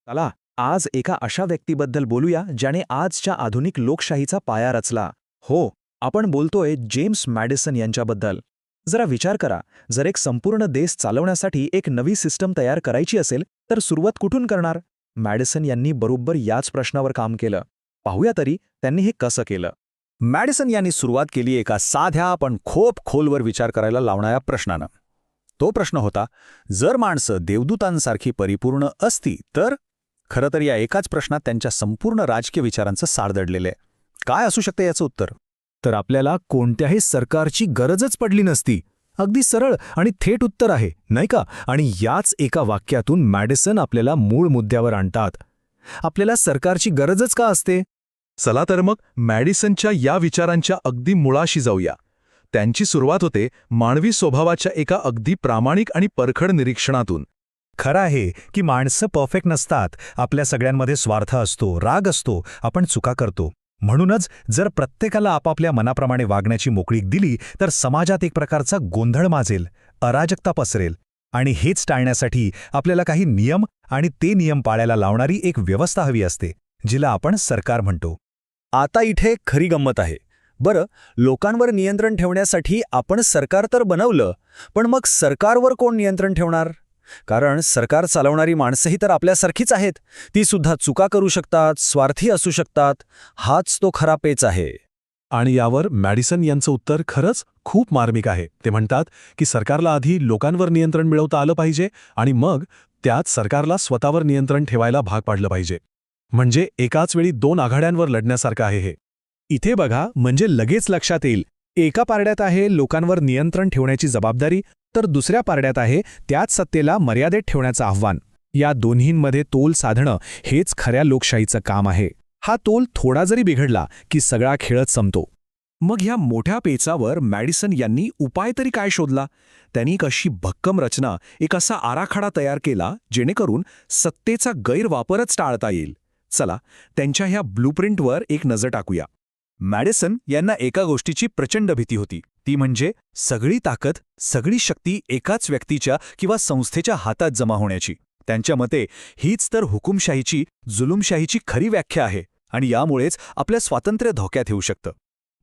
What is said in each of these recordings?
चला आज एका अशा व्यक्तीबद्दल बोलूया ज्याने आजच्या आधुनिक लोकशाहीचा पाया रचला. हो, आपण बोलतोय जेम्स मॅडिसन यांच्याबद्दल. जरा विचार करा, जर एक संपूर्ण देश चालवण्यासाठी एक नवी सिस्टम तयार करायची असेल तर सुरुवात कुठून करणार? मॅडिसन यांनी बरोबर याच प्रश्नावर काम केलं. पाहूया तरी त्यांनी हे कसं केलं. मॅडिसन यांनी सुरुवात केली एका साध्या पण खूप खोलवर विचार करायला लावणाऱ्या प्रश्नानं. तो प्रश्न होता, जर माणसं देवदूतांसारखी परिपूर्ण असती तर? खरं तर या एकाच प्रश्नात त्यांच्या संपूर्ण राजकीय विचारांचं सार दडलेलं आहे. काय असू शकते याचं उत्तर? तर आपल्याला कोणत्याही सरकारची गरजच पडली नसती. अगदी सरळ आणि थेट उत्तर आहे, नाही का? आणि याच एका वाक्यातून मॅडिसन आपल्याला मूळ मुद्द्यावर आणतात. आपल्याला सरकारची गरजच का असते? चला तर मग मॅडिसनच्या या विचारांच्या अगदी मुळाशी जाऊया. त्यांची सुरुवात होते मानवी स्वभावाच्या एका अगदी प्रामाणिक आणि परखड निरीक्षणातून. खरं आहे की माणसं परफेक्ट नसतात. आपल्या सगळ्यांमध्ये स्वार्थ असतो, राग असतो, आपण चुका करतो. म्हणूनच जर प्रत्येकाला आपापल्या मनाप्रमाणे वागण्याची मोकळीक दिली तर समाजात एक प्रकारचा गोंधळ माजेल, अराजकता पसरेल. आणि हेच टाळण्यासाठी आपल्याला काही नियम आणि ते नियम पाळायला लावणारी एक व्यवस्था हवी असते, जिला आपण सरकार म्हणतो. आता इथे खरी गंमत आहे. बरं, लोकांवर नियंत्रण ठेवण्यासाठी आपण सरकार तर बनवलं, पण मग सरकारवर कोण नियंत्रण ठेवणार? कारण सरकार चालवणारी माणसंही तर आपल्यासारखीच आहेत. ती सुद्धा चुका करू शकतात, स्वार्थी असू शकतात. हाच तो खरा पेच आहे. आणि यावर मॅडिसन यांचं उत्तर खरंच खूप मार्मिक आहे. ते म्हणतात की सरकारला आधी लोकांवर नियंत्रण मिळवता आलं पाहिजे आणि मग त्यात सरकारला स्वतःवर नियंत्रण ठेवायला भाग पाडलं पाहिजे. म्हणजे एकाच वेळी दोन आघाड्यांवर लढण्यासारखं आहे हे. इथे बघा, म्हणजे लगेच लक्षात येईल. एका पारड्यात आहे लोकांवर नियंत्रण ठेवण्याची जबाबदारी, तर दुसऱ्या पारड्यात आहे त्याच सत्तेला मर्यादेत ठेवण्याचं आव्हान. या दोन्हींमध्ये तोल साधणं हेच खऱ्या लोकशाहीचं काम आहे. हा तोल थोडा जरी बिघडला की सगळा खेळच संपतो. मग ह्या मोठ्या पेचावर मॅडिसन यांनी उपाय तरी काय शोधला? त्यांनी एक अशी भक्कम रचना, एक असा आराखडा तयार केला जेणेकरून सत्तेचा गैरवापरच टाळता येईल. चला त्यांच्या ह्या ब्लूप्रिंटवर एक नजर टाकूया. मॅडिसन यांना एका गोष्टीची प्रचंड भीती होती. ती म्हणजे सगळी ताकद, सगळी शक्ती एकाच व्यक्तीच्या किंवा संस्थेच्या हातात जमा होण्याची. त्यांच्या मते हीच तर हुकुमशाहीची, जुलुमशाहीची खरी व्याख्या आहे आणि यामुळेच आपलं स्वातंत्र्य धोक्यात येऊ शकतं.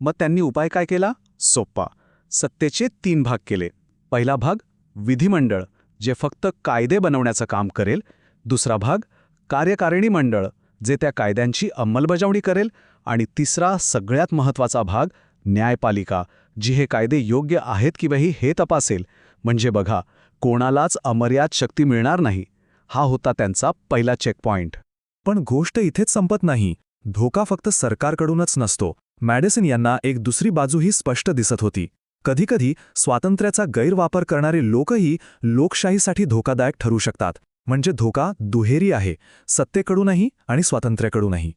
मग त्यांनी उपाय काय केला? सोप्पा. सत्तेचे 3 भाग केले. पहिला भाग विधिमंडळ, जे फक्त कायदे बनवण्याचं काम करेल. दुसरा भाग कार्यकारिणी मंडळ, जे त्या कायद्यांची अंमलबजावणी करेल. आणि तिसरा सगळ्यात महत्त्वाचा भाग न्यायपालिका, जी हे कायदे योग्य आहेत की नाही हे तपासेल. म्हणजे बघा, कोणालाच अमर्याद शक्ती मिळणार नाही. हा होता त्यांचा पहिला चेकपॉइंट. पण गोष्ट इथेच संपत नाही. धोका फक्त सरकारकडूनच नसतो. मॅडिसन यांना एक दुसरी बाजूही स्पष्ट दिसत होती. कधीकधी स्वातंत्र्याचा गैरवापर करणारे लोकही लोकशाहीसाठी धोकादायक ठरू शकतात. म्हणजे धोका दुहेरी आहे, सत्तेकडूनही आणि स्वातंत्र्याकडूनही.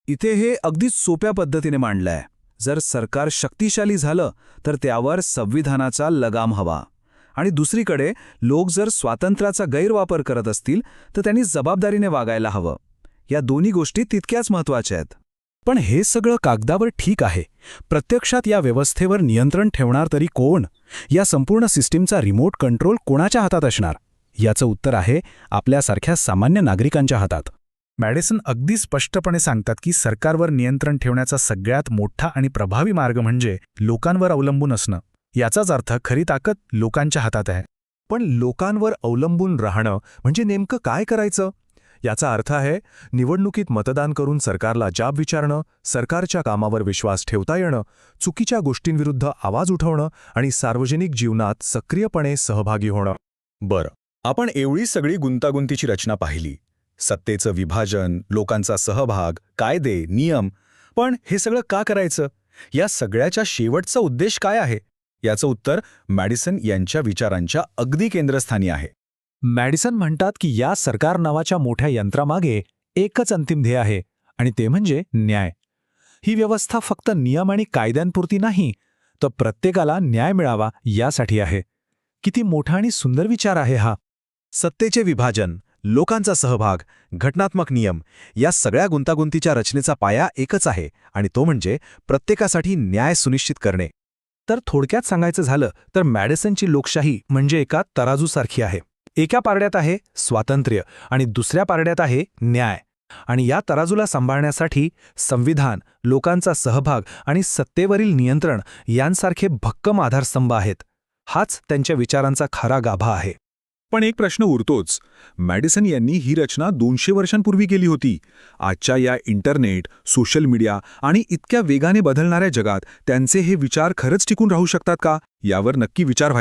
इथे हे अगदी सोप्या पद्धतीने मांडलंय. जर सरकार शक्तिशाली झालं तर त्यावर संविधानाचा लगाम हवा. आणि दुसरीकडे लोक जर स्वातंत्र्याचा गैरवापर करत असतील तर त्यांनी जबाबदारीने वागायला हवं. या दोन्ही गोष्टी तितक्याच महत्त्वाच्या आहेत. पण हे सगळं कागदावर ठीक आहे. प्रत्यक्षात या व्यवस्थेवर नियंत्रण ठेवणार तरी कोण? या संपूर्ण सिस्टीमचा रिमोट कंट्रोल कोणाच्या हातात असणार? याचं उत्तर आहे आपल्यासारख्या सामान्य नागरिकांच्या हातात. मॅडिसन अगदी स्पष्टपणे सांगतात की सरकारवर नियंत्रण ठेवण्याचा सगळ्यात मोठा आणि प्रभावी मार्ग म्हणजे लोकांवर अवलंबून असणं. याचाच अर्थ खरी ताकद लोकांच्या हातात आहे. पण लोकांवर अवलंबून राहणं म्हणजे नेमकं काय करायचं? याचा अर्थ आहे निवडणुकीत मतदान करून सरकारला जाब विचारणं, सरकारच्या कामावर विश्वास ठेवता येणं, चुकीच्या गोष्टींविरुद्ध आवाज उठवणं आणि सार्वजनिक जीवनात सक्रियपणे सहभागी होणं. बरं, आपण एवढी सगळी गुंतागुंतीची रचना पाहिली. सत्तेचं विभाजन, लोकांचा सहभाग, कायदे, नियम. पण हे सगळं का करायचं? या सगळ्याच्या शेवटचा उद्देश काय आहे? याचं उत्तर मॅडिसन यांच्या विचारांच्या अगदी केंद्रस्थानी आहे. मॅडिसन म्हणतात की या सरकार नावाच्या मोठ्या यंत्रामागे एकच अंतिम ध्येय आहे, आणि ते म्हणजे न्याय. ही व्यवस्था फक्त नियम आणि कायद्यांपुरती नाही, तर प्रत्येकाला न्याय मिळावा यासाठी आहे. किती मोठा आणि सुंदर विचार आहे हा. सत्तेचे विभाजन, लोकांचा सहभाग, घटनात्मक नियम, या सगळ्या गुंतागुंतीच्या रचनेचा पाया एकच आहे आणि तो म्हणजे प्रत्येकासाठी न्याय सुनिश्चित करणे. तर थोडक्यात सांगायचं झालं तर मॅडिसनची लोकशाही म्हणजे एका तराजूसारखी आहे. एका पारड्यात आहे स्वातंत्र्य आणि दुसऱ्या पारड्यात आहे न्याय. आणि या तराजूला सांभाळण्यासाठी संविधान, लोकांचा सहभाग आणि सत्तेवरील नियंत्रण यांसारखे भक्कम आधारस्तंभ आहेत. हाच त्यांच्या विचारांचा खरा गाभा आहे. पण एक प्रश्न उरतोच. मॅडिसन यांनी ही रचना 200 वर्षांपूर्वी केली होती. आजच्या या इंटरनेट, सोशल मीडिया आणि इतक्या वेगाने बदलणाऱ्या जगात त्यांचे हे विचार खरंच टिकून राहू शकतात का? यावर नक्की विचार व्हायला